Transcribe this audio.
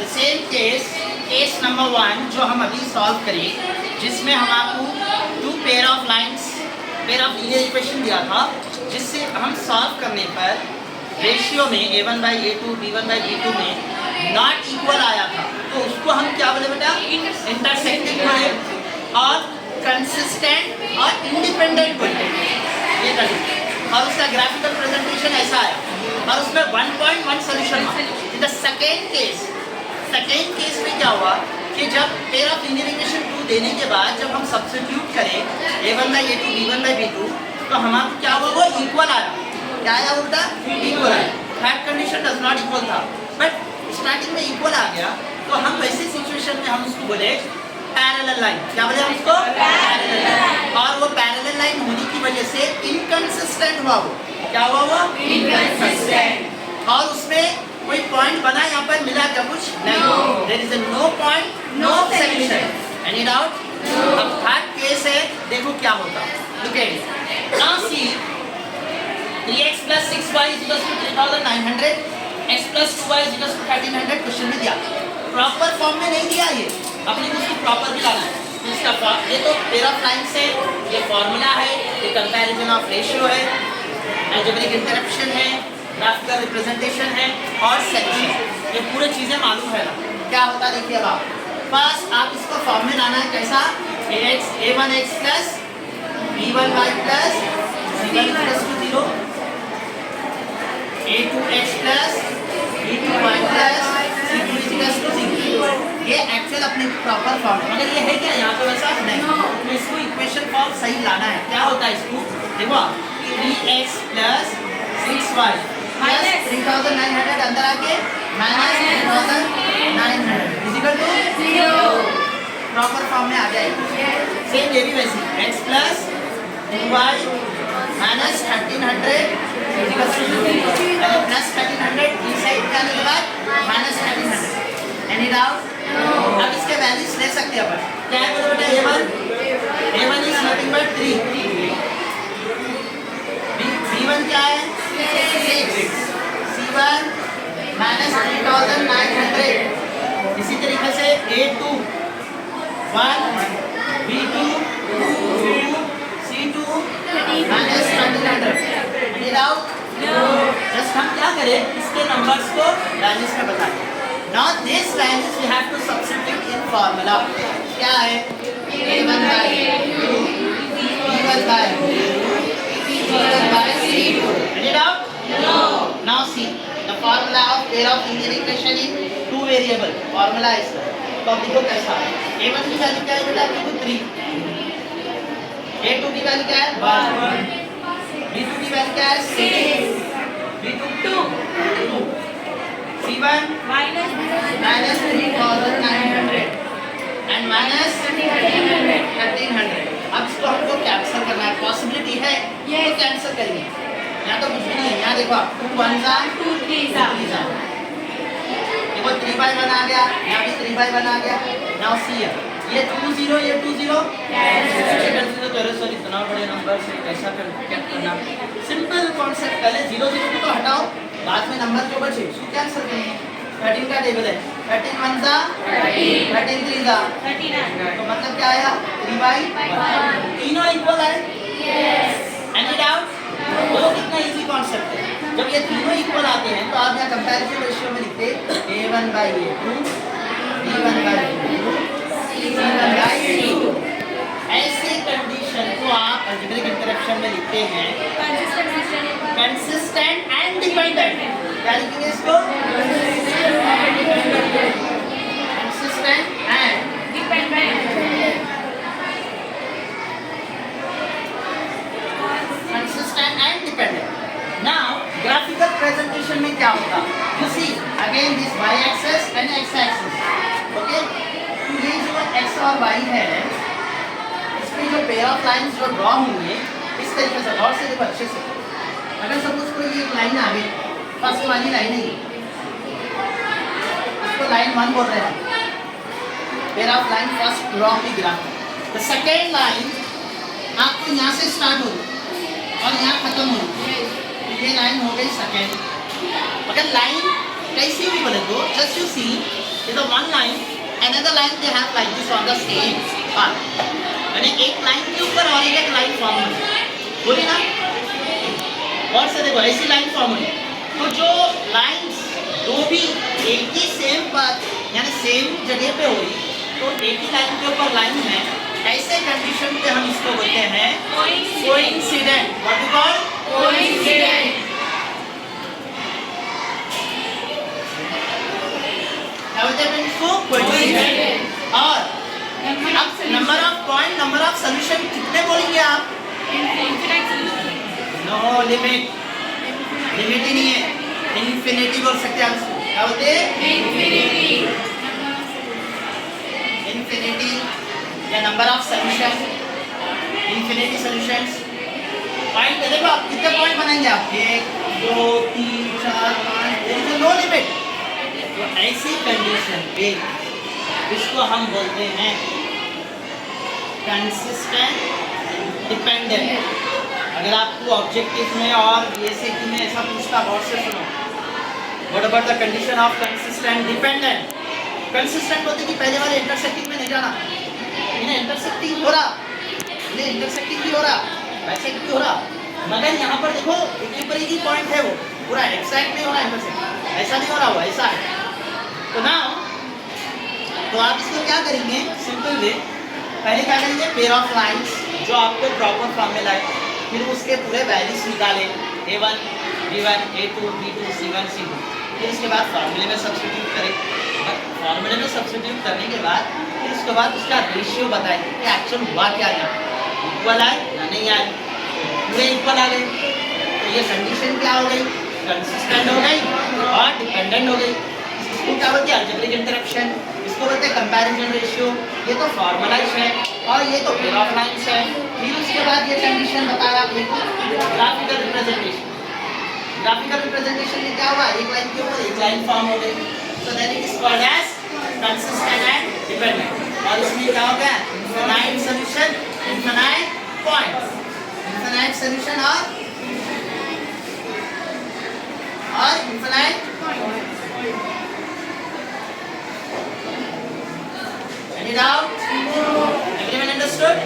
The same case number 1 जो हम अभी सॉल्व करें, जिसमें हम आपको 2 पेयर ऑफ लीनियर इक्वेशन दिया था, जिससे हम सॉल्व करने पर रेशियो में a1/a2 b1/b2 में नॉट इक्वल आया था, तो उसको हम क्या बोले बेटा? इंटरसेक्टिंग बोले और कंसिस्टेंट और इंडिपेंडेंट बोले। ये कर, और उसका ग्राफिकल प्रेजेंटेशन ऐसा आया और उसमें 1.1 solution. In the second case में क्या हुआ कि जब पेयर ऑफ लीनियर इक्वेशन 2 देने के बाद जब हम सब्स्टिट्यूट करें a1/a2 b1/b2, तो हमारा क्या हुआ? वो इक्वल आया। क्या आया? उल्टा इक्वल आया। Third condition does not equal था, बट स्टार्टिंग में इक्वल आ गया, तो हम वैसे सिचुएशन में हम उसको बोले पैरेलल लाइन। क्या बोले हम उसको? Parallel line. और वो पैरेलल लाइन होने की वजह से इनकंसिस्टेंट हुआ। वो क्या हुआ? वो इनकंसिस्टेंट। और उसमें कोई पॉइंट बना, यहाँ पर मिला क्या कुछ? नहीं। There is no point, no solution. Any doubt? अब थर्ड केस है, देखो क्या होता। Look at it. Now see 3x + 6y = 3900, x + 2y = 1300 question में दिया। प्रॉपर फॉर्म में नहीं दिया, ये अपने को उसको प्रॉपर भी लाना है। इसका फॉर्म ये तो पेयर ऑफ लाइंस है, ये फॉर्मूला है, ये कंपैरिजन ऑफ रेशियो है, अलजेब्रिक इंटरप्शन है, ग्राफिकल रिप्रेजेंटेशन है और सेक्शन। ये पूरी चीजें मालूम है ना क्या होता है? देखिए आप बस आप इसको फॉर्म में लाना है। कैसा? a1x + b1y + c1 = 0, a2x + b2y + c2 = 0। ये एक्चुअल अपने प्रॉपर फॉर्म है, मगर ये है क्या यहाँ पे? वैसा नहीं। तो इसको इक्वेशन फॉर्म सही लाना है। क्या होता है इसको? देखो 3x + 6y + 3900 अंदर आके -3900 = 0। प्रॉपर फॉर्म में आ जाएगा। सेम ये भी वैसे x + 2y - 1300 + 1300 इनसाइड के आने के बाद -1300। Any doubt? अब इसके वैल्यूज ले सकते हैं अपन। क्या है बोलो बेटा? a1 is nothing but 3, b1 क्या है? 6, c1 -3900। इसी तरीके से a2 1, b2 2, c2 -1300। Any doubt? Just हम क्या करें, इसके नंबर्स को वैल्यूज में बता दें। Now this values we have to substitute in formula. क्या है? a1/a2 b1/b2 c1/c2. Any doubt? No. Now see the formula of pair of linear equation in 2 variable. Formula is तो अब देखो कैसा है। a1 की वैल्यू क्या है बेटा? 3, a2 की वैल्यू क्या है? 1, b2 की वैल्यू क्या है? 6, b2 2, c1 -3900 and -1300। अब इसको हमको कैंसिल करना है। पॉसिबिलिटी है तो कैंसिल करेंगे, यहाँ तो कुछ भी नहीं है। यहाँ देखो 2 1 2 3 देखो 3/1 आ गया, यहाँ भी 3/1 आ गया। नाउ सी ये 2 0 ये 2 0 सॉरी इतना बड़े नंबर से कैसा करना? Simple concept. पहले 0 0 को तो हटाओ, बाद में नंबर जो बचे उसको कैंसिल करेंगे। 13 का टेबल है, 13 1 13, 13 3 39। तो मतलब क्या आया? 3/1। तीनों इक्वल है। Any doubt? वो कितना इजी कॉन्सेप्ट है। जब ये तीनों इक्वल आते हैं तो आप यहाँ कंपैरिजन रेशियो में लिखते a1/a2 b1/b2 c1/c2। ऐसे कंडीशन को आप अलजेब्रिक इंटरैक्शन में लिखते हैं कंसिस्टेंट एंड डिपेंडेंट। क्या लिखेंगे इसको? Consistent and dependent. Consistent and dependent. Now graphical presentation में क्या होगा? You see again this y axis and x axis. Okay, तो ये जो x और y है, इसमें जो पेयर ऑफ लाइंस जो ड्रॉ होंगे इस तरीके से, गौर से देखो अच्छे से। अगर सपोज कोई एक लाइन आ गई, फर्स्ट वाली लाइन है, इसको लाइन 1 बोल रहे हैं। Pair of line first draw की ग्राफ। द सेकेंड लाइन आपको यहाँ से स्टार्ट होगी और यहाँ खत्म होगी। ये लाइन हो गई सेकेंड। अगर लाइन कैसी हुई बोले तो just you see with the one line, another line they have like this on the same path. यानी एक लाइन के ऊपर और एक लाइन फॉर्म हुई, बोली ना? और से देखो ऐसी लाइन फॉर्म हुई, तो जो लाइंस दो भी एक ही सेम पाथ यानी सेम जगह पे हुई, तो एक ही लाइन के ऊपर लाइन है, ऐसे कंडीशन पे हम इसको बोलते हैं coincident. What you call? Coincident. क्या बोलते हैं इसको? कोइंसिडेंट. और अब number of point, number of solution कितने बोलेंगे आप? No limit. लिमिट ही नहीं है, इन्फिनिटी बोल सकते हैं आप इसको. क्या बोलते हैं? इन्फिनिटी. इन्फिनिटी या number of solution, infinity solutions. Point देखो आप कितने पॉइंट बनाएंगे आप? 1 2 3 4 5. There is no limit. तो ऐसी कंडीशन पे इसको हम बोलते हैं कंसिस्टेंट डिपेंडेंट. अगर आपको ऑब्जेक्टिव में और एसीटी में ऐसा पूछता, गौर से सुनो. What about the condition of consistent dependent? Consistent बोलते कि पहले वाले इंटरसेक्टिंग में नहीं जाना, इन्हें इंटरसेक्टिंग हो रहा, इन्हें इंटरसेक्टिंग भी हो रहा, बाइसेक्ट भी हो रहा, मगर यहाँ पर देखो इक्विलिब्रियम ही पॉइंट है, वो पूरा एक्सैक्ट नहीं हो रहा, इंटरसेक्ट ऐसा नहीं हो रहा, वो ऐसा है. तो ना तो आप इसको क्या करेंगे? सिंपल वे, पहले क्या करेंगे? पेयर ऑफ लाइंस जो आपको प्रॉपर फॉर्म में लाए, फिर उसके पूरे वैल्यूज निकाले, A1 B1 A2 B2 C1 C2. फिर इसके बाद फार्मूले में सब्स्टिट्यूट करें. फार्मूले में सब्स्टिट्यूट करने के बाद फिर उसके बाद उसका रेशियो बताएं कि एक्चुअल हुआ क्या है, इक्वल आए या नहीं आए. पूरे इक्वल आ गए तो ये कंडीशन क्या हो गई? कंसिस्टेंट हो गई और डिपेंडेंट हो गई. इसको क्या बोलते हैं? Algebraic interaction. इसको बोलते हैं कंपैरिजन रेशियो. ये तो फॉर्मलाइज है और ये तो पेयर ऑफ लाइंस है. फिर उसके बाद ये कंडीशन बताया आपने को ग्राफिकल रिप्रेजेंटेशन. ग्राफिकल रिप्रेजेंटेशन में क्या हुआ? एक लाइन के ऊपर एक लाइन फॉर्म हो गई. So that it is called as consistent and dependent. और इसमें क्या हो गया? Infinite solution, infinite points, infinite solution और infinite points. Any doubt? Everyone understood?